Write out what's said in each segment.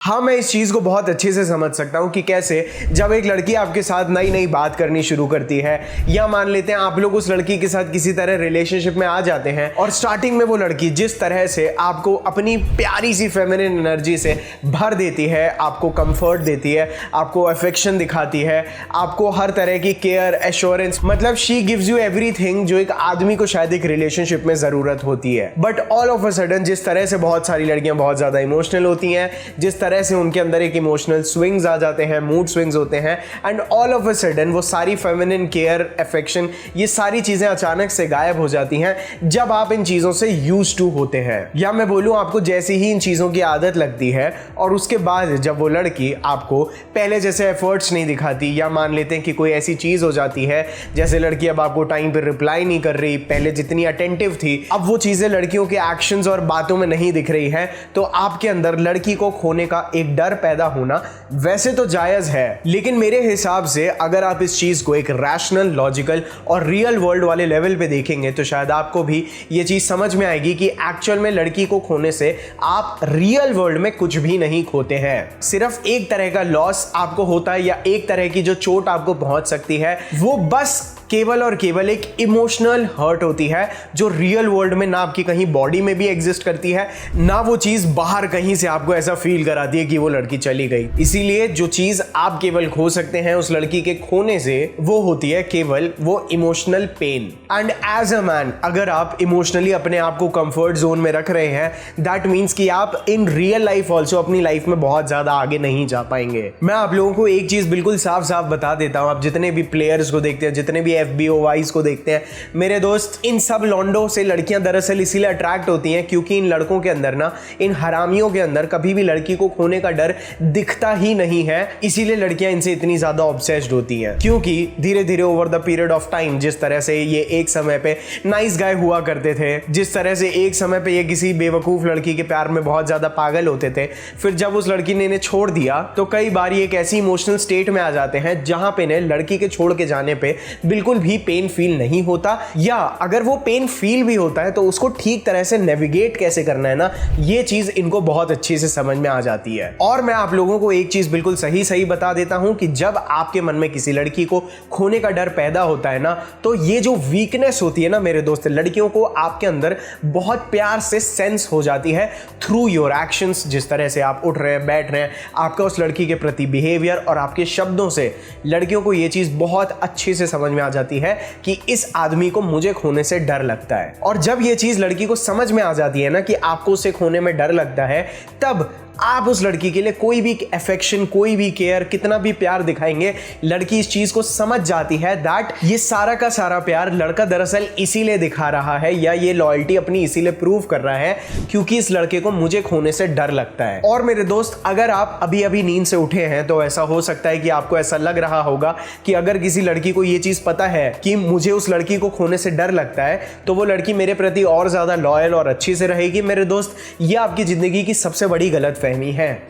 हाँ, मैं इस चीज़ को बहुत अच्छे से समझ सकता हूँ कि कैसे जब एक लड़की आपके साथ नई नई बात करनी शुरू करती है, या मान लेते हैं आप लोग उस लड़की के साथ किसी तरह रिलेशनशिप में आ जाते हैं और स्टार्टिंग में वो लड़की जिस तरह से आपको अपनी प्यारी सी फेमिनिन एनर्जी से भर देती है, आपको कंफर्ट देती है, आपको अफेक्शन दिखाती है, आपको हर तरह की केयर एश्योरेंस, मतलब शी गिव्स यू एवरीथिंग जो एक आदमी को शायद एक रिलेशनशिप में ज़रूरत होती है। But all of a sudden जिस तरह से बहुत सारी लड़कियां बहुत ज़्यादा इमोशनल होती हैं, जिस तरह से उनके अंदर एक इमोशनल स्विंग्स आ जाते हैं, मूड स्विंग्स होते हैं, and all of a sudden वो सारी फेमिनिन केयर, अफेक्शन, ये सारी चीजें अचानक से गायब हो जाती हैं जब आप इन चीजों से यूज्ड टू होते हैं। या मैं बोलूं आपको जैसे ही इन चीजों की आदत लगती है और उसके बाद जब वो लड़की आपको पहले जैसे एफर्ट्स नहीं दिखाती, या मान लेते हैं कि कोई ऐसी चीज हो जाती है जैसे लड़की अब आपको टाइम पे रिप्लाई नहीं कर रही, पहले जितनी अटेंटिव थी अब वो चीजें लड़कियों के एक्शंस और बातों में नहीं दिख रही है, तो आपके अंदर लड़की को खोने का एक डर पैदा होना वैसे तो जायज है। लेकिन मेरे हिसाब से अगर आप इस चीज को एक रैशनल, लॉजिकल और रियल वर्ल्ड वाले लेवल पे देखेंगे तो शायद आपको भी ये चीज समझ में आएगी कि एक्चुअल में लड़की को खोने से आप रियल वर्ल्ड में कुछ भी नहीं खोते हैं। सिर्फ एक तरह का लॉस आपको होता है, या एक तरह की जो चोट आपको पहुंच सकती है वो बस केवल और केवल एक इमोशनल हर्ट होती है, जो रियल वर्ल्ड में ना आपकी कहीं बॉडी में भी एग्जिस्ट करती है, ना वो चीज बाहर कहीं से आपको ऐसा फील कराती है कि वो लड़की चली गई। इसीलिए जो चीज आप केवल खो सकते हैं उस लड़की के खोने से, वो होती है केवल वो emotional pain. And as a man अगर आप इमोशनली अपने आप को कंफर्ट जोन में रख रहे हैं, दैट मीन्स कि आप इन रियल लाइफ ऑल्सो अपनी लाइफ में बहुत ज्यादा आगे नहीं जा पाएंगे। मैं आप लोगों को एक चीज बिल्कुल साफ साफ बता देता हूं, आप जितने भी प्लेयर्स को देखते हैं, जितने भी FBOYs को देखते हैं, मेरे दोस्त, इन सब लॉन्डो से लड़कियां दरअसल इसीलिए अट्रैक्ट होती हैं क्योंकि इन लड़कों के अंदर ना, इन हरामियों के अंदर कभी भी लड़की को खोने का डर दिखता ही नहीं है। इसीलिए लड़कियां इनसे इतनी ज्यादा ऑब्सेस्ड होती हैं, क्योंकि धीरे धीरे over the period of time जिस तरह से ये एक समय पे नाइस गाय हुआ करते थे, जिस तरह से एक समय पे ये किसी बेवकूफ लड़की के प्यार में बहुत ज्यादा पागल होते थे, फिर जब उस लड़की ने इन्हें छोड़ दिया तो कई बार ये एक ऐसी इमोशनल स्टेट में आ जाते हैं जहां पे इन्हें लड़की के छोड़ के जाने पे बिल्कुल भी पेन फील नहीं होता, या अगर वो पेन फील भी होता है तो उसको ठीक तरह से नेविगेट कैसे करना है ना, ये चीज इनको बहुत अच्छे से समझ में आ जाती है। और मैं आप लोगों को एक चीज बिल्कुल सही सही बता देता हूं कि जब आपके मन में किसी लड़की को खोने का डर पैदा होता है ना, तो ये जो वीकनेस होती है ना मेरे दोस्त, लड़कियों को आपके अंदर बहुत प्यार से सेंस हो जाती है थ्रू योर एक्शंस। जिस तरह से आप उठ रहे हैं, बैठ रहे हैं, आपका उस लड़की के प्रति बिहेवियर और आपके शब्दों से लड़कियों को ये चीज बहुत अच्छे से समझ में आ जाती है कि इस आदमी को मुझे खोने से डर लगता है। और जब ये चीज लड़की को समझ में आ जाती है ना कि आपको उसे खोने में डर लगता है, तब आप उस लड़की के लिए कोई भी अफेक्शन, कोई भी केयर, कितना भी प्यार दिखाएंगे, लड़की इस चीज को समझ जाती है दैट ये सारा का सारा प्यार लड़का दरअसल इसीलिए दिखा रहा है, या ये लॉयल्टी अपनी इसीलिए प्रूव कर रहा है क्योंकि इस लड़के को मुझे खोने से डर लगता है। और मेरे दोस्त, अगर आप अभी अभी नींद से उठे हैं तो ऐसा हो सकता है कि आपको ऐसा लग रहा होगा कि अगर किसी लड़की को ये चीज पता है कि मुझे उस लड़की को खोने से डर लगता है तो वो लड़की मेरे प्रति और ज्यादा लॉयल और अच्छी से रहेगी। मेरे दोस्त, ये आपकी जिंदगी की सबसे बड़ी गलत है,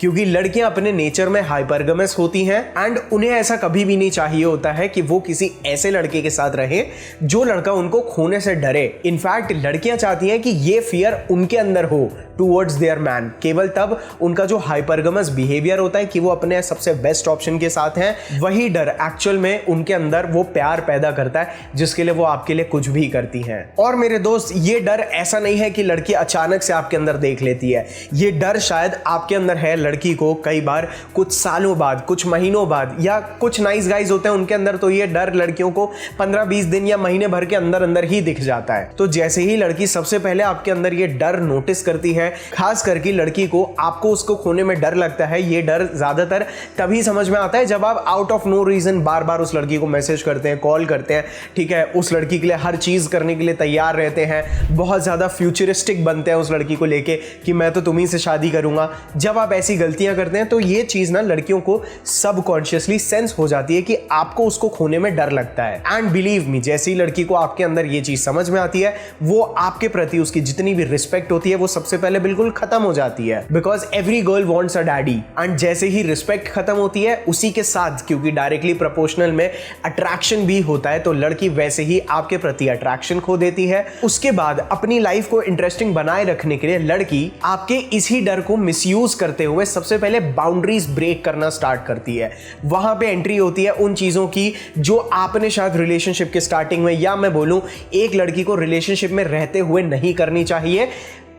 क्योंकि लड़कियां अपने नेचर में हाइपरगमस होती हैं एंड उन्हें ऐसा कभी भी नहीं चाहिए होता है कि वो किसी ऐसे लड़के के साथ रहे जो लड़का उनको खोने से डरे। इनफैक्ट लड़कियां चाहती हैं कि ये फियर उनके अंदर हो टुवर्ड्स देयर मैन, केवल तब उनका जो हाइपरगमस बिहेवियर होता है कि वो अपने सबसे बेस्ट ऑप्शन के साथ हैं, वही डर एक्चुअल में उनके अंदर वो प्यार पैदा करता है जिसके लिए वो आपके लिए कुछ भी करती हैं। और मेरे दोस्त, ये डर ऐसा नहीं है कि लड़की अचानक से आपके अंदर देख लेती है, ये डर शायद आपके अंदर है लड़की को कई बार कुछ सालों बाद, कुछ महीनों बाद, या कुछ नाइस गाइज होते हैं उनके अंदर तो ये डर लड़कियों को 15-20 दिन या महीने भर के अंदर अंदर ही दिख जाता है। तो जैसे ही लड़की सबसे पहले आपके अंदर ये डर नोटिस करती है, खास करके लड़की को आपको उसको खोने में डर लगता है, ये डर ज्यादातर तभी समझ में आता है जब आप आउट ऑफ नो रीजन बार बार उस लड़की को मैसेज करते हैं, कॉल करते हैं, ठीक है, उस लड़की के लिए हर चीज करने के लिए तैयार रहते हैं, बहुत ज्यादा फ्यूचरिस्टिक बनते हैं उस लड़की को लेके कि मैं तो तुम्ही से शादी करूंगा। जब आप ऐसी गलतियां करते हैं तो ये चीज ना लड़कियों को सबकॉन्शियसली सेंस हो जाती है कि आपको उसको खोने में डर लगता है। एंड बिलीव मी, जैसी लड़की को आपके अंदर ये चीज समझ में आती है, वो आपके प्रति उसकी जितनी भी रिस्पेक्ट होती है वो सबसे पहले पहले बिल्कुल खत्म हो जाती है, because every girl wants a daddy. And जैसे ही रिस्पेक्ट खत्म होती है उसी के साथ, क्योंकि डायरेक्टली प्रोपोर्शनल में अट्रैक्शन भी होता है, तो लड़की वैसे ही आपके प्रति अट्रैक्शन खो देती है। उसके बाद अपनी लाइफ को इंटरेस्टिंग बनाए रखने के लिए लड़की आपके इसी डर को मिसयूज करते हुए सबसे पहले बाउंड्रीज ब्रेक करना स्टार्ट करती है। वहां पे एंट्री होती है उन चीजों की जो आपने शायद रिलेशनशिप के स्टार्टिंग में, या मैं बोलूं एक लड़की को रिलेशनशिप में रहते हुए नहीं करनी चाहिए,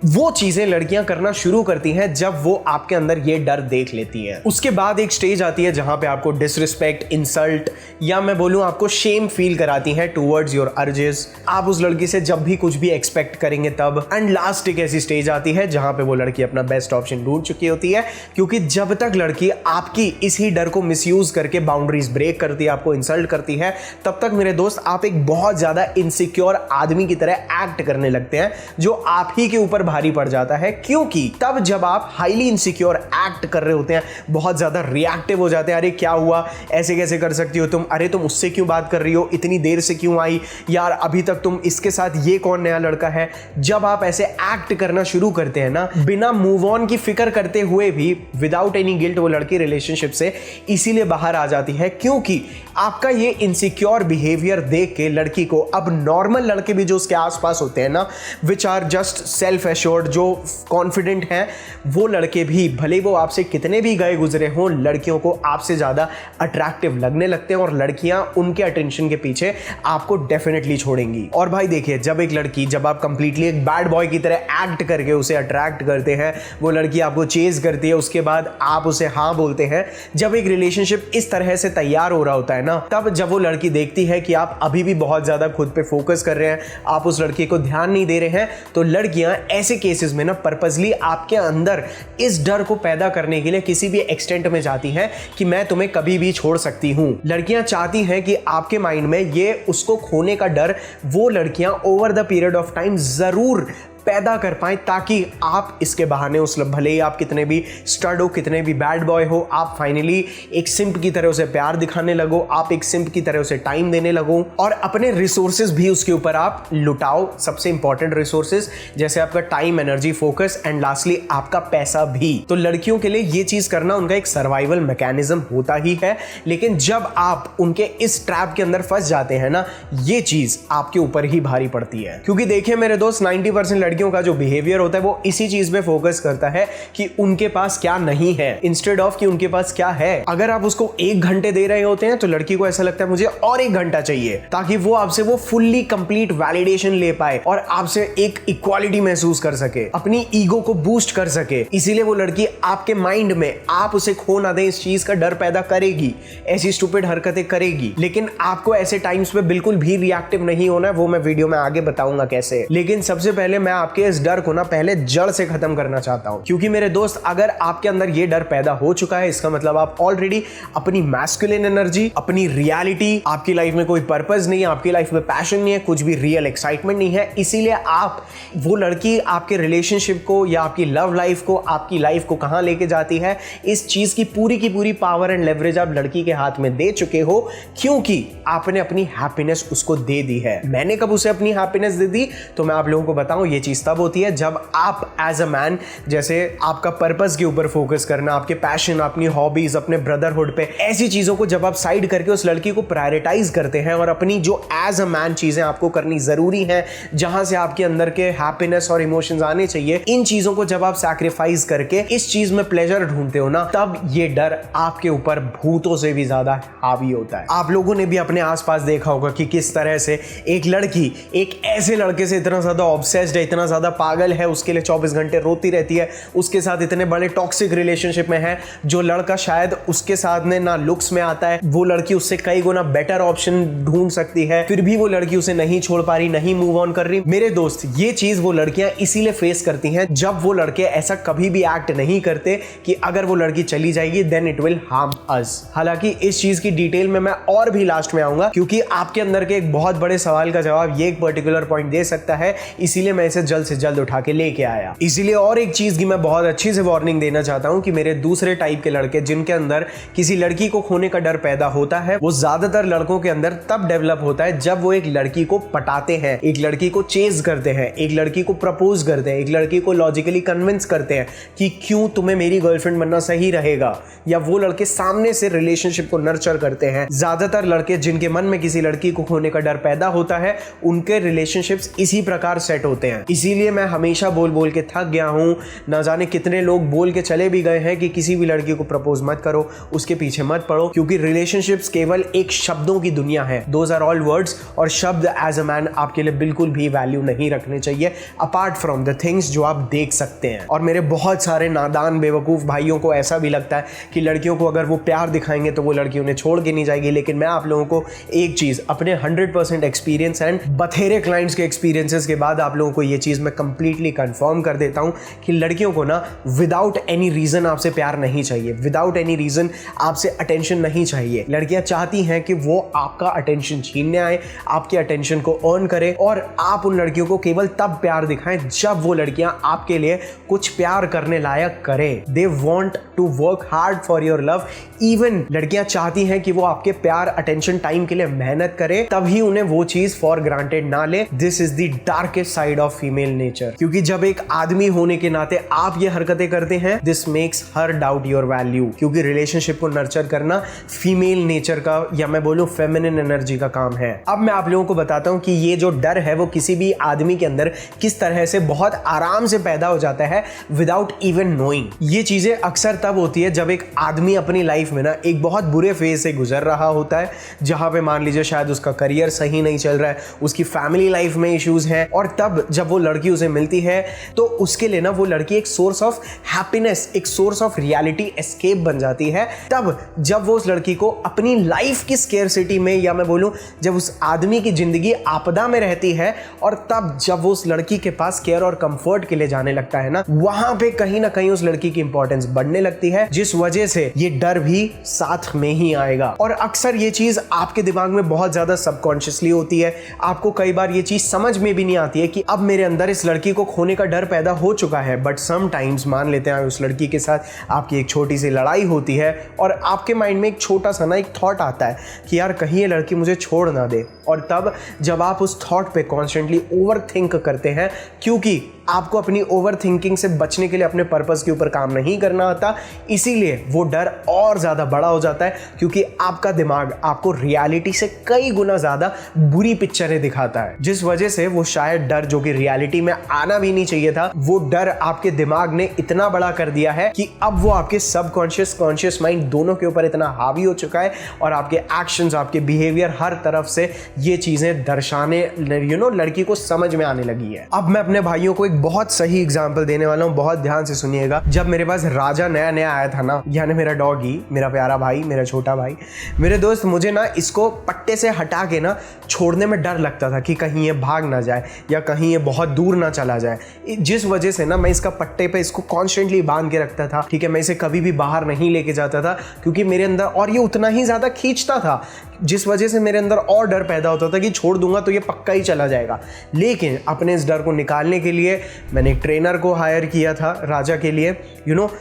वो चीजें लड़कियां करना शुरू करती हैं जब वो आपके अंदर ये डर देख लेती हैं। उसके बाद एक स्टेज आती है जहां पे आपको डिसरिस्पेक्ट, इंसल्ट, या मैं बोलूं आपको शेम फील कराती हैं टुवर्ड्स योर अर्जेस। आप उस लड़की से जब भी कुछ भी एक्सपेक्ट करेंगे तब। एंड लास्ट एक ऐसी स्टेज आती है जहां पे वो लड़की अपना बेस्ट ऑप्शन ढूंढ चुकी होती है, क्योंकि जब तक लड़की आपकी इसी डर को मिसयूज करके बाउंड्रीज ब्रेक करती है, आपको इंसल्ट करती है, तब तक मेरे दोस्त आप एक बहुत ज्यादा इनसिक्योर आदमी की तरह एक्ट करने लगते हैं, जो आप ही के ऊपर भारी पड़ जाता है। क्योंकि तब जब आप हाईली इनसिक्योर एक्ट कर रहे होते हैं, बहुत ज्यादा रिएक्टिव हो जाते हैं, अरे क्या हुआ, ऐसे कैसे कर सकती हो तुम, अरे तुम उससे क्यों बात कर रही हो, इतनी देर से क्यों आई यार, अभी तक तुम इसके साथ, ये कौन नया लड़का है। जब आप ऐसे एक्ट करना शुरू करते हैं ना, बिना मूव ऑन की फिक्र करते हुए भी, विदाउट एनी गिल्ट, वो लड़की रिलेशनशिप से इसीलिए बाहर आ जाती है क्योंकि आपका ये इनसिक्योर बिहेवियर देख के लड़की को, अब नॉर्मल लड़के भी जो उसके आसपास होते हैं ना, which are just self assured, जो कॉन्फिडेंट हैं, वो लड़के भी भले वो आपसे कितने भी गए गुजरे हों, लड़कियों को आपसे ज्यादा अट्रैक्टिव लगने लगते हैं और लड़कियां उनके अटेंशन के पीछे आपको डेफिनेटली छोड़ेंगी। और भाई देखिए, जब एक लड़की, जब आप कंप्लीटली एक बैड बॉय की तरह एक्ट करके उसे अट्रैक्ट करते हैं, वो लड़की आपको चेज करती है, उसके बाद आप उसे हाँ बोलते हैं, जब एक रिलेशनशिप इस तरह से तैयार हो रहा होता है ना, तब जब वो लड़की देखती है कि आप अभी भी बहुत ज्यादा खुद पे फोकस कर रहे हैं, आप उस लड़की को ध्यान नहीं दे रहे हैं, तो लड़कियां ऐसे केसेस में ना पर्पसली आपके अंदर इस डर को पैदा करने के लिए किसी भी एक्सटेंट में जाती हैं कि मैं तुम्हें कभी भी छोड़ सकती हूं। लड़कियां चाहती हैं कि आपके माइंड में ये उसको खोने का डर वो लड़कियां over the period of time जरूर पैदा कर पाएं, ताकि आप इसके बहाने उस, भले ही आप कितने भी स्टड हो, कितने भी बैड बॉय हो, आप फाइनली एक सिंप की तरह उसे प्यार दिखाने लगो, आप एक सिंप की तरह उसे टाइम देने लगो और अपने रिसोर्सेज भी उसके ऊपर आप लुटाओ। सबसे इंपॉर्टेंट रिसोर्सेज जैसे आपका time, energy, focus and lastly आपका पैसा भी। तो लड़कियों के लिए ये चीज करना उनका एक सर्वाइवल मैकेनिज्म होता ही है, लेकिन जब आप उनके इस ट्रैप के अंदर फंस जाते हैं ना, ये चीज आपके ऊपर ही भारी पड़ती है। क्योंकि देखिए मेरे दोस्त, 90% लड़कियों का जो बिहेवियर होता है वो इसी चीज पे फोकस करता है कि उनके पास क्या नहीं है, इंस्टेड ऑफ कि उनके पास क्या है। अगर आप उसको 1 घंटे दे रहे होते हैं तो लड़की को ऐसा लगता है मुझे और 1 घंटा चाहिए, ताकि वो आपसे वो फुल्ली कंप्लीट वैलिडेशन ले पाए और आपसे एक इक्वालिटी महसूस कर सके, अपनी ईगो को बूस्ट कर सके। इसीलिए वो लड़की आपके माइंड में आप उसे खो ना दे इस चीज का डर पैदा करेगी, ऐसी स्टूपिड हरकतें करेगी। लेकिन आपको ऐसे टाइम्स पे बिल्कुल भी रिएक्टिव नहीं होना है, वो मैं वीडियो में आगे बताऊंगा कैसे। लेकिन सबसे पहले मैं आपके इस डर को ना पहले जड़ से खत्म करना चाहता हूं, क्योंकि मेरे दोस्त, अगर आपके अंदर ये डर पैदा हो चुका है, इसका मतलब आप ऑलरेडी अपनी मैस्कुलिन एनर्जी, अपनी रियलिटी, आपकी लाइफ में कोई पर्पस नहीं है, आपकी लाइफ में पैशन नहीं है, कुछ भी रियल एक्साइटमेंट नहीं है। इसीलिए आप, वो लड़की आपके रिलेशनशिप को या आपकी लव लाइफ को, आपकी लाइफ को कहां लेके जाती है, इस चीज की पूरी पावर एंड लेवरेज आप लड़की के हाथ में दे चुके हो, क्योंकि आपने अपनी हैप्पीनेस उसको दे दी है। मैंने कब उसे अपनी हैप्पीनेस दे दी, तो मैं आप लोगों को बताऊं, ये चीज तब होती है जब आप एज अ मैन, जैसे आपका पर्पस के ऊपर फोकस करना, आपके पैशन, अपनी हॉबीज, अपने ब्रदरहुड पे, ऐसी चीजों को जब आप साइड करके उस लड़की को प्रायोरिटाइज करते हैं और अपनी जो एज अ मैन चीजें आपको करनी जरूरी हैं, जहां से आपके अंदर के हैप्पीनेस और इमोशंस आने चाहिए, इन चीजों को जब आप सैक्रिफाइस करके इस चीज में प्लेजर ढूंढते हो ना, तब ये डर आपके ऊपर भूतों से भी ज्यादा हावी होता है। आप लोगों ने भी अपने आसपास देखा होगा कि किस तरह से एक लड़की एक ऐसे लड़के से इतना ज्यादा ऑब्सेस्ड है, इतना ज्यादा पागल है, उसके लिए 24 घंटे रोती रहती है, उसके साथ इतने बड़े टॉक्सिक रिलेशनशिप में है, जो लड़का शायद उसके साथ में ना लुक्स में आता है, वो लड़की उससे कई गुना बेटर ऑप्शन ढूंढ सकती है, फिर भी वो लड़की उसे नहीं छोड़ पा रही, नहीं मूव ऑन कर रही। मेरे दोस्त, ये चीज वो लड़कियां इसीलिए फेस करती हैं जब वो लड़के ऐसा कभी भी एक्ट नहीं करते कि अगर वो लड़की चली जाएगी then it will harm us. हालांकि इस चीज की डिटेल में मैं और भी लास्ट में आऊंगा, क्योंकि आपके अंदर के एक बहुत बड़े सवाल का जवाब ये एक पर्टिकुलर पॉइंट दे सकता है, इसीलिए मैं इसे जल्द से जल्द उठा के लेके आया। इसीलिए और एक चीज की मैं बहुत अच्छी से वार्निंग देना चाहता हूं कि मेरे दूसरे टाइप के लड़के जिनके अंदर किसी लड़की को खोने का डर पैदा होता है, वो ज्यादातर लड़कों के अंदर तब डेवलप होता है जब वो एक लड़की को पटाते हैं, एक लड़की को चेज करते हैं, एक लड़की को प्रपोज करते हैं, एक लड़की को लॉजिकली कन्विंस करते हैं कि क्यों तुम्हें मेरी गर्लफ्रेंड बनना सही रहेगा, या वो लड़के सामने से रिलेशनशिप को नर्चर करते हैं। ज्यादातर लड़के जिनके मन में किसी लड़की को खोने का डर पैदा होता है, उनके रिलेशनशिप्स इसी प्रकार सेट होते हैं। इसीलिए मैं हमेशा बोल बोल के थक गया हूं, ना जाने कितने लोग बोल के चले भी गए हैं कि किसी भी लड़की को प्रपोज मत करो, उसके पीछे मत पड़ो, क्योंकि रिलेशनशिप्स केवल एक शब्दों की दुनिया है। दोज आर ऑल वर्ड्स, और शब्द एज अ मैन आपके लिए बिल्कुल भी वैल्यू नहीं रखने चाहिए अपार्ट फ्रॉम द थिंग्स जो आप देख सकते हैं। और मेरे बहुत सारे नादान बेवकूफ भाइयों को ऐसा भी लगता है कि लड़कियों को अगर वो प्यार दिखाएंगे तो वो लड़की उन्हें छोड़ के नहीं जाएगी। लेकिन मैं आप लोगों को एक चीज अपने 100% एक्सपीरियंस एंड बथेरे क्लाइंट्स के एक्सपीरियंसेस के बाद आप लोगों को ये चीज मैं कंप्लीटली कंफर्म कर देता हूं कि लड़कियों को ना विदाउट एनी रीजन आपसे प्यार नहीं चाहिए, विदाउट एनी रीजन आपसे अटेंशन नहीं चाहिए। लड़कियां चाहती हैं कि वो आपका अटेंशन छीनने आए, आपके अटेंशन को अर्न करे, और आप उन लड़कियों को केवल तब प्यार दिखाएं जब वो लड़कियां आपके लिए कुछ प्यार करने लायक करें। They want to work hard for your love. Even लड़कियां चाहती हैं कि वो आपके प्यार, अटेंशन, टाइम के लिए मेहनत करे, तभी उन्हें वो चीज फॉर ग्रांटेड ना ले। This is the darkest side of female nature, क्योंकि जब एक आदमी होने के नाते आप ये हरकतें करते हैं, this makes her doubt your value, क्योंकि रिलेशनशिप को नर्चर करना फीमेल नेचर का, या मैं बोलूं फेमिनिन एनर्जी का काम है। अब मैं आप लोगों को बताता हूं कि ये जो डर है वो किसी भी आदमी के अंदर किस तरह से बहुत आराम से पैदा हो जाता है विदाउट इवन नोइंग। ये चीजें अक्सर तब होती है जब एक आदमी अपनी लाइफ में ना एक बहुत बुरे फेज से गुजर रहा होता है, जहां पे मान लीजिए शायद उसका करियर सही नहीं चल रहा है, उसकी फैमिली लाइफ में इश्यूज हैं, और तब जब वो लड़की उसे मिलती है तो उसके लिए ना वो लड़की एक सोर्स ऑफ हैप्पीनेस, एक सोर्स ऑफ रियलिटी एस्केप बन जाती है। तब जब वो उस लड़की को अपनी लाइफ की स्केर्सिटी में, या मैं बोलूं जब उस आदमी की जिंदगी आपदा में रहती है, और तब जब वो उस लड़की के पास केयर और कंफर्ट के लिए जाने लगता है ना, वहां पे कहीं ना कहीं उस लड़की की इंपॉर्टेंस बढ़ने लगती है, जिस वजह से ये डर भी साथ में ही आएगा। और अक्सर ये चीज आपके दिमाग में बहुत ज्यादा सबकॉन्शियसली होती है, आपको कई बार ये चीज समझ में भी नहीं आती है कि अब मेरे अंदर इस लड़की को खोने का डर पैदा हो चुका है। बट समटाइम्स मान लेते हैं उस लड़की के साथ आपकी एक छोटी सी लड़ाई होती है, और आपके माइंड में एक छोटा सा ना एक थॉट आता है कि यार कहीं ये लड़की मुझे छोड़ ना दे। और तब जब आप उस थॉट पे कॉन्स्टेंटली ओवर थिंक करते हैं, क्योंकि आपको अपनी ओवर थिंकिंग से बचने के लिए अपने पर्पस के ऊपर काम नहीं करना आता, इसीलिए वो डर और ज्यादा बड़ा हो जाता है, क्योंकि आपका दिमाग आपको रियलिटी से कई गुना ज्यादा बुरी पिक्चरें दिखाता है, जिस वजह से वो शायद डर जो कि रियलिटी में आना भी नहीं चाहिए था, वो डर आपके दिमाग ने इतना बड़ा कर दिया है कि अब वो आपके सबकॉन्शियस, कॉन्शियस माइंड दोनों के ऊपर इतना हावी हो चुका है, और आपके एक्शंस, आपके बिहेवियर, हर तरफ से ये चीजें दर्शाने लड़की को समझ में आने लगी है। अब मैं अपने भाइयों को एक बहुत सही एग्जांपल देने वाला हूं, बहुत ध्यान से सुनिएगा। जब मेरे पास राजा नया नया आया था ना, यानी मेरा डॉगी, मेरा प्यारा भाई, मेरा छोटा भाई, मेरे दोस्त, मुझे ना इसको पट्टे से हटा के ना छोड़ने में डर लगता था कि कहीं ये भाग ना जाए या कहीं ये बहुत दूर ना चला जाए, जिस वजह से ना मैं इसका पट्टे पे इसको कॉन्स्टेंटली बांध के रखता था। ठीक है, मैं इसे कभी भी बाहर नहीं लेके जाता था, क्योंकि मेरे अंदर, और ये उतना ही ज्यादा खींचता था, जिस वजह से मेरे अंदर और डर पैदा होता था कि छोड़ दूंगा तो ये पक्का ही चला जाएगा। लेकिन अपने इस डर को निकालने के लिए मैंने एक ट्रेनर को हायर किया था राजा के लिए,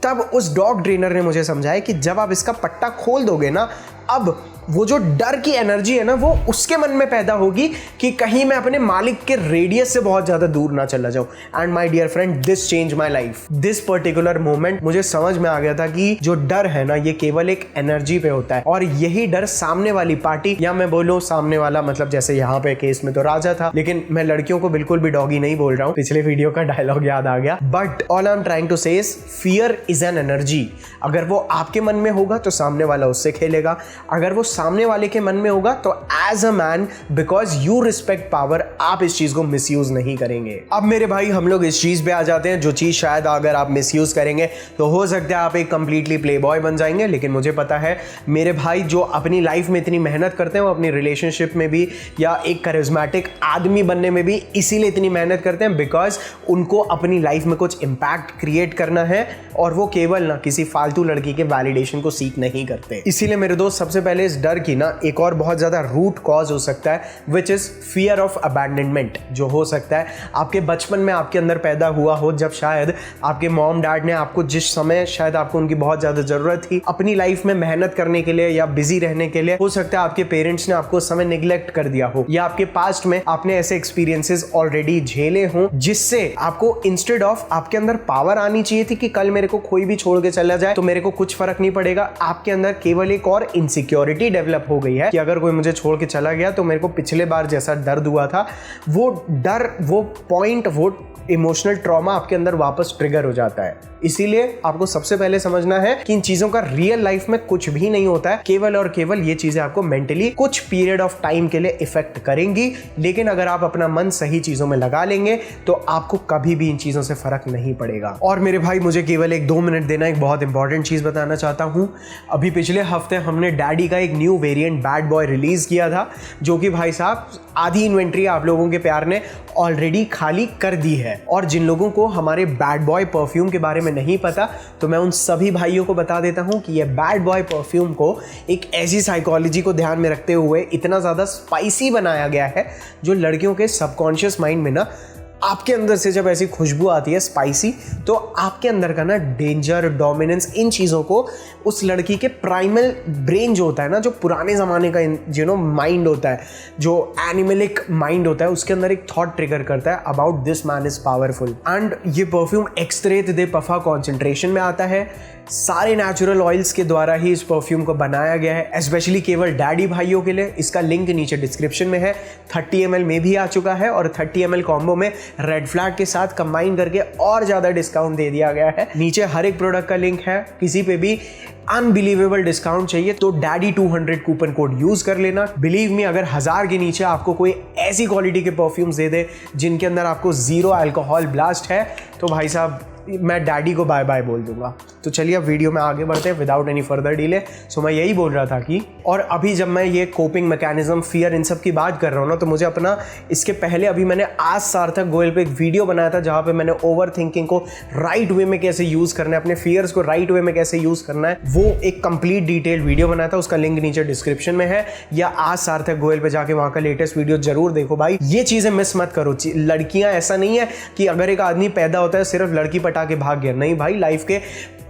तब उस डॉग ट्रेनर ने मुझे समझाया कि जब आप इसका पट्टा खोल दोगे ना, अब वो जो डर की एनर्जी है ना, वो उसके मन में पैदा होगी कि कहीं मैं अपने मालिक के रेडियस से बहुत ज्यादा दूर ना चला जाऊं। And my dear friend, this change my life. This particular moment मुझे समझ में आ गया था कि जो डर है ना, ये केवल एक एनर्जी पे होता है, और यही डर सामने वाली पार्टी, या मैं बोलूं सामने वाला, मतलब जैसे यहाँ पे केस में तो राजा था, लेकिन मैं लड़कियों को बिल्कुल भी डॉगी नहीं बोल रहा हूँ, पिछले वीडियो का डायलॉग याद आ गया। But all I am trying to say is fear is an energy. अगर वो आपके मन में होगा तो सामने वाला उससे खेलेगा, अगर वो सामने वाले के मन में होगा तो as a man, because you respect power, आप इस चीज को मिसयूज नहीं करेंगे। अब मेरे भाई, हम लोग इस चीज पे आ जाते हैं, जो चीज शायद अगर आप मिसयूज करेंगे तो हो सकता है आप एक कंप्लीटली प्ले बॉय बन जाएंगे। लेकिन मुझे पता है मेरे भाई जो अपनी लाइफ में इतनी मेहनत करते हैं, वो अपनी रिलेशनशिप में भी या एक करिश्मेटिक आदमी बनने में भी इसीलिए इतनी मेहनत करते हैं, बिकॉज उनको अपनी लाइफ में कुछ इंपैक्ट क्रिएट करना है, और वो केवल ना किसी फालतू लड़की के वैलिडेशन को सीख नहीं करते। इसीलिए मेरे दोस्त, सबसे सबसे पहले इस डर की ना एक और बहुत ज़्यादा रूट कॉज हो सकता है, which is fear of abandonment, जो हो सकता है आपके बचपन में आपके अंदर पैदा हुआ हो, जब शायद आपके मॉम डैड ने आपको जिस समय शायद आपको उनकी बहुत ज़्यादा ज़रूरत थी अपनी लाइफ में मेहनत करने के लिए या बिजी रहने के लिए, हो सकता है आपके पेरेंट्स ने आपको उस समय निग्लेक्ट कर दिया हो, या आपके पास्ट में आपने ऐसे एक्सपीरियंसेस ऑलरेडी झेले हों जिससे आपको इंस्टेड ऑफ आपके अंदर पावर आनी चाहिए थी कि कल मेरे को कोई भी छोड़ के चला जाए तो मेरे को कुछ फर्क नहीं पड़ेगा, आपके अंदर केवल एक और इनसिक्योरिटी डेवलप हो गई है कि अगर कोई मुझे छोड़ के चला गया तो मेरे को पिछले बार जैसा दर्द हुआ था वो डर, वो पॉइंट, वो इमोशनल ट्रॉमा आपके अंदर वापस ट्रिगर हो जाता है। इसीलिए आपको सबसे पहले समझना है कि इन चीजों का रियल लाइफ में कुछ भी नहीं होता है, केवल और केवल ये चीजें आपको मेंटली कुछ पीरियड ऑफ टाइम के लिए इफेक्ट करेंगी, लेकिन अगर आप अपना मन सही चीजों में लगा लेंगे तो आपको कभी भी इन चीजों से फर्क नहीं पड़ेगा। और मेरे भाई मुझे केवल 1-2 मिनट देना, एक बहुत इंपॉर्टेंट चीज बताना चाहता हूं। अभी पिछले हफ्ते हमने डैडी का एक new variant bad boy release किया था, जो कि भाई साहब आधी इन्वेंट्री आप लोगों के प्यार ने ऑलरेडी खाली कर दी है। और जिन लोगों को हमारे बैड बॉय परफ्यूम के बारे में नहीं पता, तो मैं उन सभी भाइयों को बता देता हूं कि ये बैड बॉय परफ्यूम को एक ऐसी साइकोलॉजी को ध्यान में रखते हुए इतना ज़्यादा स्पाइसी बनाया गया है जो लड़कियों के सबकॉन्शियस माइंड में ना आपके अंदर से जब ऐसी खुशबू आती है स्पाइसी, तो आपके अंदर का ना डेंजर, डोमिनेंस, इन चीज़ों को उस लड़की के प्राइमल ब्रेन जो होता है ना, जो पुराने ज़माने का माइंड होता है, जो एनिमलिक माइंड होता है, उसके अंदर एक थॉट ट्रिगर करता है about this man is powerful. And ये परफ्यूम एक्सट्रेट दे पफा कॉन्सेंट्रेशन में आता है, सारे नेचुरल ऑयल्स के द्वारा ही इस परफ्यूम को बनाया गया है, स्पेशली केवल डैडी भाइयों के लिए। इसका लिंक नीचे डिस्क्रिप्शन में है। 30 ml में भी आ चुका है और 30 ml कॉम्बो में रेड फ्लैग के साथ कंबाइन करके और ज़्यादा डिस्काउंट दे दिया गया है। नीचे हर एक प्रोडक्ट का लिंक है। किसी पे भी अनबिलीवेबल डिस्काउंट चाहिए तो डैडी 200 कूपन कोड यूज कर लेना। बिलीव मी, अगर 1000 के नीचे आपको कोई ऐसी क्वालिटी के परफ्यूम्स दे दे जिनके अंदर आपको 0 अल्कोहल ब्लास्ट है, तो भाई साहब मैं डैडी को बाय बाय बोल दूंगा। तो चलिए अब वीडियो में आगे बढ़ते हैं विदाउट एनी फर्दर डिले। सो मैं यही बोल रहा था कि, और अभी जब मैं ये कोपिंग मैकेनिज्म, फियर, इन सब की बात कर रहा हूँ ना, तो मुझे अपना इसके पहले अभी मैंने आज सार्थक गोयल पे एक वीडियो बनाया था जहाँ पे मैंने ओवर थिंकिंग को राइट वे में कैसे यूज़ करना है, अपने फियर्स को राइट वे में कैसे यूज़ करना है, वो एक कंप्लीट डिटेल वीडियो बनाया था। उसका लिंक नीचे डिस्क्रिप्शन में है, या आज सार्थक गोयल पे जाके वहाँ का लेटेस्ट वीडियो जरूर देखो भाई। ये चीज़ें मिस मत करो। लड़कियाँ, ऐसा नहीं है कि अगर एक आदमी पैदा होता है सिर्फ लड़की पटा के भाग गया, नहीं भाई, लाइफ के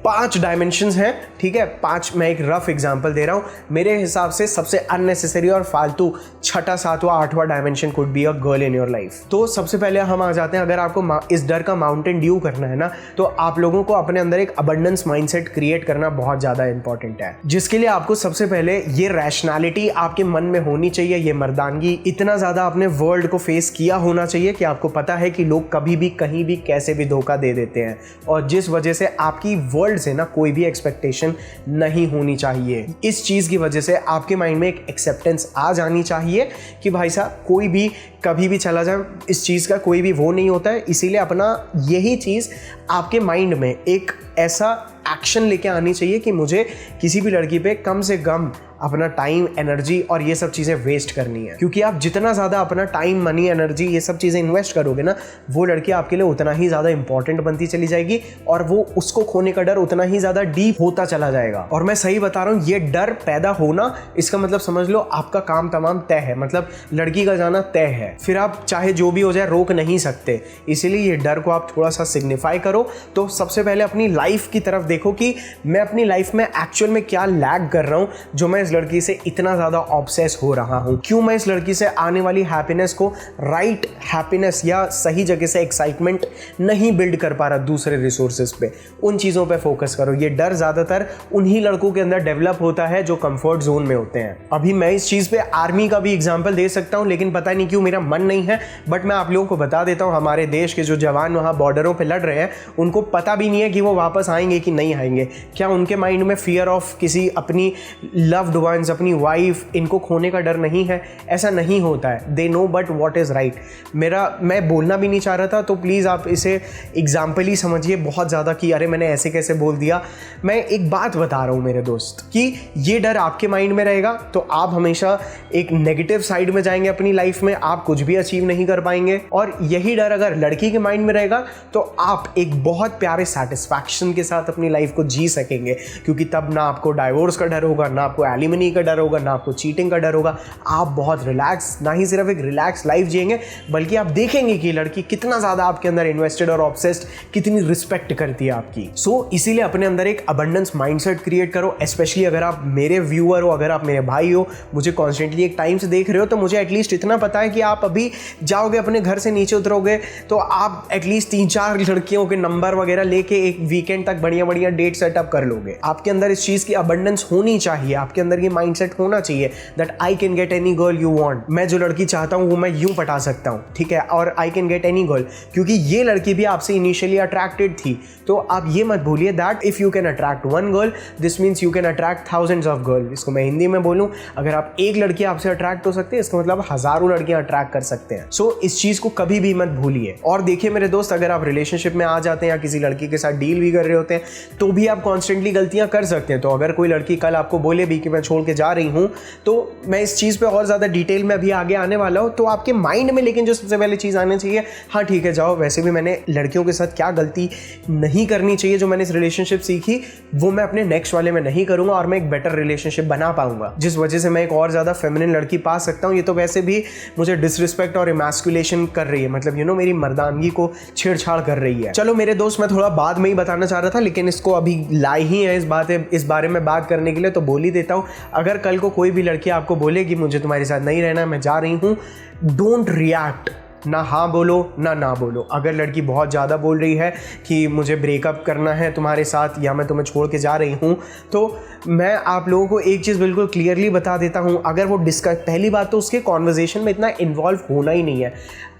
5 डायमेंशंस हैं, ठीक है। 5, मैं एक रफ एग्जांपल दे रहा हूं। मेरे हिसाब से सबसे अननेसेसरी और फालतू 6, 7, 8वां dimension could be a girl in your life. तो सबसे पहले हम आ जाते हैं, अगर आपको इस डर का माउंटेन ड्यू करना है ना, तो आप लोगों को अपने अंदर एक अबंडेंस माइंडसेट क्रिएट करना बहुत ज्यादा इंपॉर्टेंट है, जिसके लिए आपको सबसे पहले ये रैशनैलिटी आपके मन में होनी चाहिए, ये मर्दानगी, इतना ज्यादा आपने वर्ल्ड को फेस किया होना चाहिए कि आपको पता है कि लोग कभी भी, कहीं भी, कैसे भी धोखा दे देते हैं, और जिस वजह से आपकी वर्ल्ड से ना कोई भी एक्सपेक्टेशन नहीं होनी चाहिए। इस चीज की वजह से आपके माइंड में एक एक्सेप्टेंस आ जानी चाहिए कि भाई साहब कोई भी कभी भी चला जाए, इस चीज का कोई भी वो नहीं होता है। इसीलिए अपना यही चीज आपके माइंड में एक ऐसा एक्शन लेके आनी चाहिए कि मुझे किसी भी लड़की पे कम से कम अपना टाइम, एनर्जी और ये सब चीज़ें वेस्ट करनी है, क्योंकि आप जितना ज़्यादा अपना टाइम, मनी, एनर्जी, ये सब चीज़ें इन्वेस्ट करोगे ना, वो लड़की आपके लिए उतना ही ज़्यादा इंपॉर्टेंट बनती चली जाएगी और वो उसको खोने का डर उतना ही ज़्यादा डीप होता चला जाएगा। और मैं सही बता रहा हूँ, ये डर पैदा होना, इसका मतलब समझ लो आपका काम तमाम तय है, मतलब लड़की का जाना तय है, फिर आप चाहे जो भी हो जाए रोक नहीं सकते। इसीलिए ये डर को आप थोड़ा सा सिग्निफाई करो। तो सबसे पहले अपनी लाइफ की तरफ देखो कि मैं अपनी लाइफ में एक्चुअल में क्या लैग कर रहा हूँ जो मैं इस लड़की से इतना ज़्यादा ऑब्सेस हो रहा हूँ। क्यों मैं इस लड़की से आने वाली हैप्पीनेस को, राइट हैप्पीनेस या सही जगह से एक्साइटमेंट नहीं बिल्ड कर पा रहा दूसरे रिसोर्सेज पे। उन चीज़ों पे फोकस करो। ये डर ज़्यादातर उन्हीं लड़कों के अंदर डेवलप होता है जो कंफर्ट जोन में होते हैं। अभी मैं इस चीज़ पे आर्मी का भी एग्जाम्पल दे सकता हूँ, लेकिन पता नहीं क्यों मेरा मन नहीं है, बट मैं आप लोगों को बता देता हूँ, हमारे देश के जो जवान वहाँ बॉर्डरों पर लड़ रहे हैं, उनको पता भी नहीं है कि वो वापस आएंगे कि नहीं आएंगे। क्या उनके माइंड में फियर ऑफ किसी अपनी लव्ड वंस, अपनी वाइफ, इनको खोने का डर नहीं है? ऐसा नहीं होता है। They know but what is right. मैं बोलना भी नहीं चाह रहा था, तो प्लीज़ आप इसे एग्जाम्पल ही समझिए बहुत ज़्यादा कि अरे मैंने ऐसे कैसे बोल दिया। मैं एक बात बता रहा हूँ मेरे दोस्त कि ये डर आपके माइंड में रहेगा तो आप हमेशा एक नेगेटिव साइड में जाएंगे अपनी लाइफ में, आप कुछ भी अचीव नहीं कर पाएंगे। और यही डर अगर लड़की के माइंड में रहेगा तो आप एक बहुत प्यारे सेटिस्फैक्शन के साथ अपनी लाइफ को जी सकेंगे, क्योंकि तब ना आपको डाइवोर्स का डर होगा, ना आपको एलिमनी का डर होगा, ना आपको चीटिंग का डर होगा। आप बहुत रिलैक्स, ना ही सिर्फ एक रिलैक्स लाइफ जिएंगे, बल्कि आप देखेंगे कि लड़की कितना ज़्यादा आपके अंदर इन्वेस्टेड और ऑब्सेस्ड, कितनी रिस्पेक्ट करती है आपकी। सो इसीलिए अपने अंदर एक अबंडेंस माइंडसेट क्रिएट करो। स्पेशली अगर आप मेरे व्यूअर हो, अगर आप मेरे भाई हो, मुझे कॉन्स्टेंटली एक टाइम से देख रहे हो, तो मुझे एटलीस्ट इतना पता है कि आप अभी जाओगे अपने घर से नीचे उतरोगे तो आप एटलीस्ट 3-4 लड़कियों के नंबर वगैरह लेके एक वीकेंड तक बढ़िया बढ़िया डेट सेटअप कर लोगे। आपके अंदर इस चीज़ की अबंडेंस होनी चाहिए, आपके अंदर ये माइंडसेट होना चाहिए that I can get any girl you want. मैं जो लड़की चाहता हूँ वो मैं यूं पटा सकता हूँ, ठीक है, और I can get any girl, क्योंकि ये लड़की भी आपसे इनिशियली अट्रैक्टेड थी। तो आप ये मत भूलिए that if you can attract one girl, this means you can attract thousands of girl. इसको मैं हिंदी में बोलूँ, अगर आप एक लड़की आपसे अट्रैक्ट हो सकती है, इसका मतलब हजारों लड़कियां अट्रैक्ट कर सकते हैं। सो इस चीज को कभी भी मत भूलिए। और देखिए मेरे दोस्त, अगर आप रिलेशनशिप में आ जाते हैं या किसी लड़की के साथ डील भी कर रहे होते हैं, तो भी आप कॉन्स्टेंटली गलतियां कर सकते हैं। तो अगर कोई लड़की कल आपको बोले भी कि मैं छोड़ के जा रही हूं, तो मैं इस चीज पे और ज्यादा डिटेल में अभी आगे आने वाला हूं। तो आपके माइंड में लेकिन जो सबसे पहले चीज आनी चाहिए, हाँ ठीक है जाओ, वैसे भी मैंने लड़कियों के साथ क्या गलती नहीं करनी चाहिए जो मैंने इस रिलेशनशिप सीखी, वो मैं अपने नेक्स्ट वाले में नहीं करूंगा और मैं एक बेटर रिलेशनशिप बना पाऊंगा, जिस वजह से मैं एक और ज्यादा फेमिनिन लड़की पा सकता हूं। ये तो वैसे भी मुझे डिसरिस्पेक्ट और इमैस्कुलेशन कर रही है, मतलब मेरी मर्दानगी को छेड़छाड़ कर रही है। चलो मेरे दोस्त, मैं थोड़ा बाद में ही बताना चाह रहा था, लेकिन इसको अभी लाई ही है इस बारे में बात करने के लिए, तो बोल ही देता हूँ। अगर कल को कोई भी लड़की आपको बोले कि मुझे तुम्हारे साथ नहीं रहना, मैं जा रही हूँ, डोंट रिएक्ट, ना हाँ बोलो ना बोलो। अगर लड़की बहुत ज़्यादा बोल रही है कि मुझे ब्रेकअप करना है तुम्हारे साथ या मैं तुम्हें छोड़ के जा रही हूँ, तो मैं आप लोगों को एक चीज़ बिल्कुल क्लियरली बता देता हूँ, अगर वो पहली बात तो उसके कॉन्वर्जेशन में इतना इन्वॉल्व होना ही नहीं है।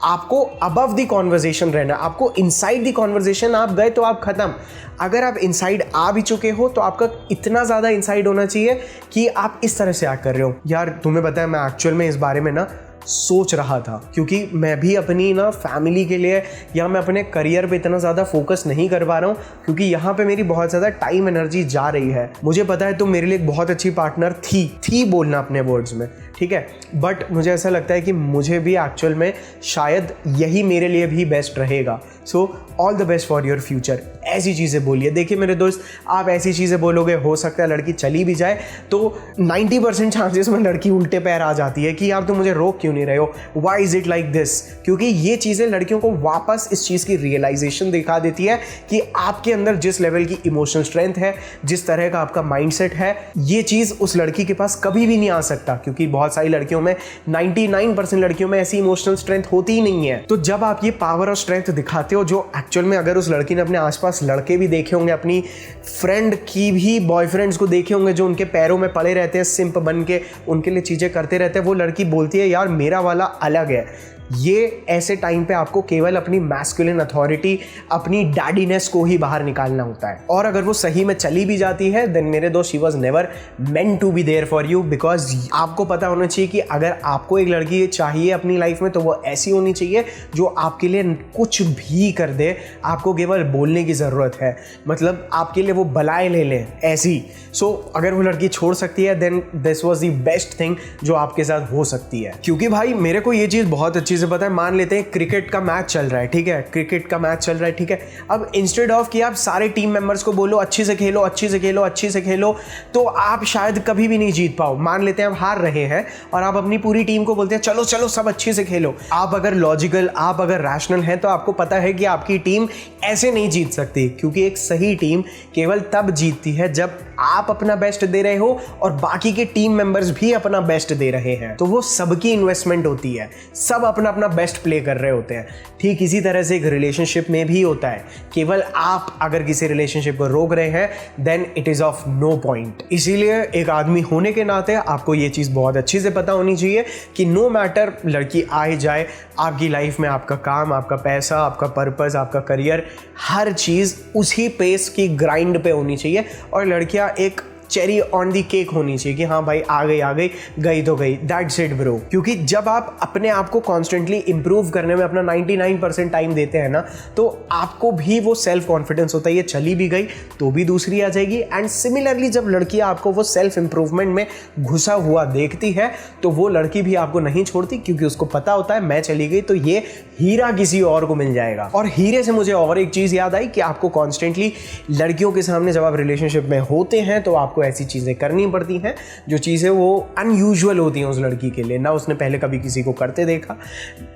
आपको अबव द कॉन्वर्जेशन रहना, आपको इनसाइड द कॉन्वर्जेशन आप गए तो आप ख़त्म। अगर आप इनसाइड आ भी चुके हो तो आपका इतना ज़्यादा इनसाइड होना चाहिए कि आप इस तरह से एक्ट कर रहे हो। यार तुम्हें पता है, मैं एक्चुअल में इस बारे में ना सोच रहा था, क्योंकि मैं भी अपनी ना फैमिली के लिए या मैं अपने करियर पे इतना ज़्यादा फोकस नहीं कर पा रहा हूँ, क्योंकि यहाँ पे मेरी बहुत ज़्यादा टाइम एनर्जी जा रही है। मुझे पता है तुम मेरे लिए एक बहुत अच्छी पार्टनर थी बोलना अपने वर्ड्स में, ठीक है, बट मुझे ऐसा लगता है कि मुझे भी एक्चुअल में शायद यही मेरे लिए भी बेस्ट रहेगा। So all the best for your future. ऐसी चीज़ें बोलिए। देखिए मेरे दोस्त, आप ऐसी चीज़ें बोलोगे, हो सकता है लड़की चली भी जाए तो 90% चांसेस में लड़की उल्टे पैर आ जाती है कि यार तुम मुझे रोक क्यों नहीं रहे हो, why is it like this. क्योंकि ये चीज़ें लड़कियों को वापस इस चीज़ की रियलाइजेशन दिखा देती है कि आपके अंदर जिस लेवल की इमोशनल स्ट्रेंथ है, जिस तरह का आपका माइंडसेट है, ये चीज़ उस लड़की के पास कभी भी नहीं आ सकता, क्योंकि बहुत सारी लड़कियों में 99% लड़कियों में ऐसी इमोशनल स्ट्रेंथ होती ही नहीं है। तो जब आप ये पावर और स्ट्रेंथ दिखाते हो, जो एक्चुअल में अगर उस लड़की ने अपने आसपास लड़के भी देखे होंगे, अपनी फ्रेंड की भी बॉयफ्रेंड्स को देखे होंगे जो उनके पैरों में पड़े रहते हैं, सिंप बन के उनके लिए चीज़ें करते रहते हैं, वो लड़की बोलती है यार मेरा वाला अलग है। ये ऐसे टाइम पे आपको केवल अपनी मैस्कुलिन अथॉरिटी, अपनी डैडीनेस को ही बाहर निकालना होता है। और अगर वो सही में चली भी जाती है, देन मेरे दोस्त she was never meant to be there for you, because आपको पता होना चाहिए कि अगर आपको एक लड़की चाहिए अपनी लाइफ में तो वो ऐसी होनी चाहिए जो आपके लिए कुछ भी कर दे, आपको केवल बोलने की ज़रूरत है, मतलब आपके लिए वो बलाएं ले लें ऐसी। सो अगर वो लड़की छोड़ सकती है, then this was the best thing जो आपके साथ हो सकती है। क्योंकि भाई मेरे को ये चीज़ बहुत अच्छी से पता है, मान लेते हैं क्रिकेट का मैच चल रहा है, ठीक है, क्रिकेट का मैच चल रहा है, ठीक है, अब इंस्टेड ऑफ कि आप सारे टीम मेंबर्स को बोलो अच्छे से खेलो, अच्छे से खेलो, अच्छे से खेलो, तो आप शायद कभी भी नहीं जीत पाओ। मान लेते हैं आप हार रहे हैं और आप अपनी पूरी टीम को बोलते हैं चलो चलो सब अच्छे से खेलो। आप अगर लॉजिकल, आप अगर रैशनल हैं तो आपको पता है कि आपकी टीम ऐसे नहीं जीत सकती, क्योंकि एक सही टीम केवल तब जीतती है जब आप अपना बेस्ट दे रहे हो और बाकी के टीम मेंबर्स भी अपना बेस्ट दे रहे हैं। तो वो सबकी इन्वेस्टमेंट होती है, सब अपना अपना बेस्ट प्ले कर रहे होते हैं। ठीक इसी तरह से एक रिलेशनशिप में भी होता है, केवल आप अगर किसी रिलेशनशिप को रोक रहे हैं then it is of no point. इसीलिए एक आदमी होने के नाते आपको ये चीज़ बहुत अच्छी से पता होनी चाहिए कि नो मैटर लड़की आ ही जाए, आपकी लाइफ में आपका काम, आपका पैसा, आपका पर्पस, आपका करियर, हर चीज़ उसी पेस की ग्राइंड पे होनी चाहिए। और लड़कियां एक चेरी ऑन दी केक होनी चाहिए कि हाँ भाई आ गई गई तो गई, दैट्स इट ब्रो। क्योंकि जब आप अपने आप को कॉन्स्टेंटली इंप्रूव करने में अपना 99% टाइम देते हैं ना, तो आपको भी वो सेल्फ कॉन्फिडेंस होता है, ये चली भी गई तो भी दूसरी आ जाएगी। एंड सिमिलरली जब लड़कियां आपको वो सेल्फ इंप्रूवमेंट में घुसा हुआ देखती है तो वो लड़की भी आपको नहीं छोड़ती, क्योंकि उसको पता होता है मैं चली गई तो ये हीरा किसी और को मिल जाएगा। और हीरे से मुझे और एक चीज याद आई कि आपको कॉन्स्टेंटली लड़कियों के सामने जब आप रिलेशनशिप में होते हैं तो आपको ऐसी चीजें करनी पड़ती हैं जो चीजें वो अनयूजुअल होती हैं उस लड़की के लिए, ना उसने पहले कभी किसी को करते देखा,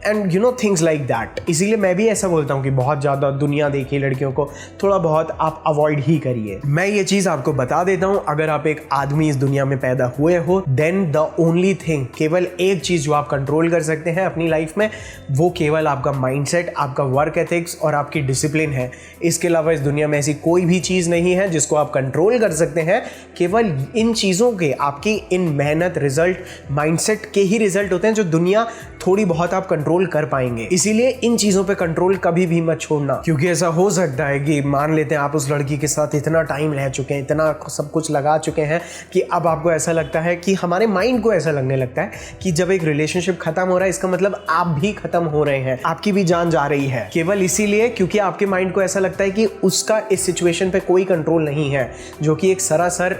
and you know things like that. इसीलिए मैं भी ऐसा बोलता हूं कि बहुत ज्यादा दुनिया देखिए लड़कियों को, थोड़ा बहुत आप अवॉइड ही करिए। मैं ये चीज आपको बता देता हूं, अगर आप एक आदमी इस दुनिया में पैदा हुए हो, देन द ओनली थिंग, केवल एक चीज जो आप कंट्रोल कर सकते हैं अपनी लाइफ में, वो केवल आपका माइंडसेट, आपका वर्क एथिक्स और आपकी डिसिप्लिन है। इसके अलावा इस दुनिया में ऐसी कोई भी चीज नहीं है जिसको आप कंट्रोल कर सकते हैं। केवल इन चीजों के, आपकी इन मेहनत, रिजल्ट, माइंडसेट के ही रिजल्ट होते हैं जो दुनिया थोड़ी बहुत आप कंट्रोल कर पाएंगे। इसीलिए इन चीजों पे कंट्रोल कभी भी मत छोड़ना, क्योंकि ऐसा हो सकता है कि मान लेते हैं आप उस लड़की के साथ इतना टाइम रह चुके हैं, इतना सब कुछ लगा चुके हैं कि अब आपको ऐसा लगता है कि हमारे माइंड को ऐसा लगने लगता है कि जब एक रिलेशनशिप खत्म हो रहा है इसका मतलब आप भी खत्म हो रहे हैं, आपकी भी जान जा रही है, केवल इसीलिए क्योंकि आपके माइंड को ऐसा लगता है कि उसका इस सिचुएशन पे कोई कंट्रोल नहीं है, जो कि एक सरासर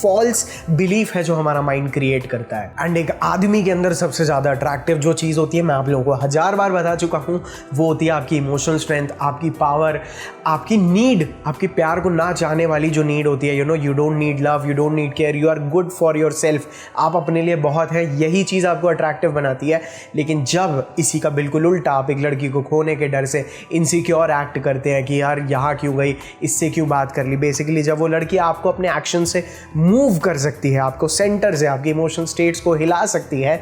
फॉल्स बिलीफ है जो हमारा माइंड क्रिएट करता है। एंड एक आदमी के अंदर सबसे ज्यादा अट्रैक्टिव जो चीज होती है, मैं आप लोगों को 1000 बार बता चुका हूं, वो होती है आपकी इमोशनल स्ट्रेंथ, आपकी पावर, आपकी नीड, आपकी प्यार को ना चाहने वाली जो नीड होती है। You don't need love, you don't need care, you are good for yourself, आप अपने लिए बहुत है, यही चीज आपको अट्रैक्टिव बनाती है। लेकिन जब इसी का बिल्कुल उल्टा आप एक लड़की को खोने के डर से इनसिक्योर एक्ट करते हैं कि यार यहाँ क्यों गई, इससे क्यों बात कर ली, बेसिकली जब वो लड़की आपको अपने एक्शन से मूव कर सकती है, आपको सेंटर से, आपकी इमोशनल स्टेट्स को हिला सकती है,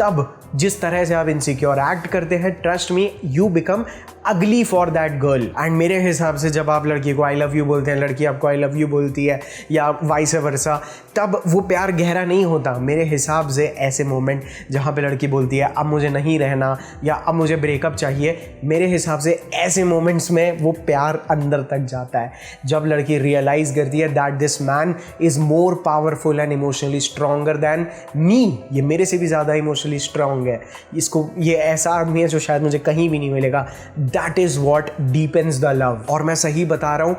तब जिस तरह से आप इनसिक्योर एक्ट करते हैं, ट्रस्ट मी, यू बिकम अगली फॉर दैट गर्ल। एंड मेरे हिसाब से जब आप लड़की को आई लव यू बोलते हैं, लड़की आपको आई लव यू बोलती है, या वाइस वर्सा, तब वो प्यार गहरा नहीं होता। मेरे हिसाब से ऐसे मोमेंट जहाँ पे लड़की बोलती है अब मुझे नहीं रहना या अब मुझे ब्रेकअप चाहिए, मेरे हिसाब से ऐसे मोमेंट्स में वो प्यार अंदर तक जाता है, जब लड़की रियलाइज करती है that this man is more powerful and emotionally stronger than me, ये मेरे से भी ज़्यादा इमोशनली स्ट्रॉन्ग है, इसको, ये ऐसा आदमी है जो शायद मुझे कहीं भी नहीं मिलेगा। That is what deepens the love. और मैं सही बता रहा हूँ,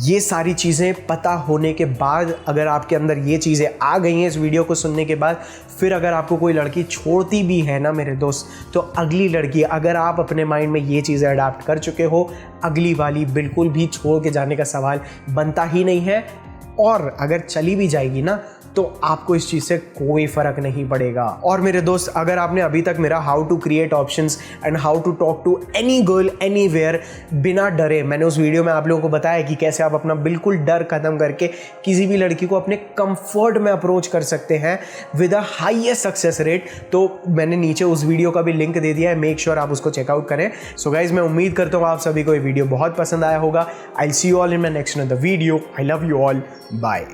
ये सारी चीज़ें पता होने के बाद, अगर आपके अंदर ये चीज़ें आ गई हैं इस वीडियो को सुनने के बाद, फिर अगर आपको कोई लड़की छोड़ती भी है ना मेरे दोस्त, तो अगली लड़की, अगर आप अपने माइंड में ये चीज़ें अडाप्ट कर चुके हो, अगली वाली बिल्कुल भी छोड़ के जाने का सवाल बनता ही नहीं है। और अगर चली भी जाएगी ना तो आपको इस चीज़ से कोई फ़र्क नहीं पड़ेगा। और मेरे दोस्त, अगर आपने अभी तक मेरा how to create options and how to talk to any girl anywhere बिना डरे, मैंने उस वीडियो में आप लोगों को बताया कि कैसे आप अपना बिल्कुल डर खत्म करके किसी भी लड़की को अपने कंफर्ट में अप्रोच कर सकते हैं with a highest success rate, तो मैंने नीचे उस वीडियो का भी लिंक दे दिया है, मेक श्योर आप उसको चेकआउट करें। सो गाइज, मैं उम्मीद करता हूँ आप सभी को ये वीडियो बहुत पसंद आया होगा। I will see you all in my next another video. I love you all, bye.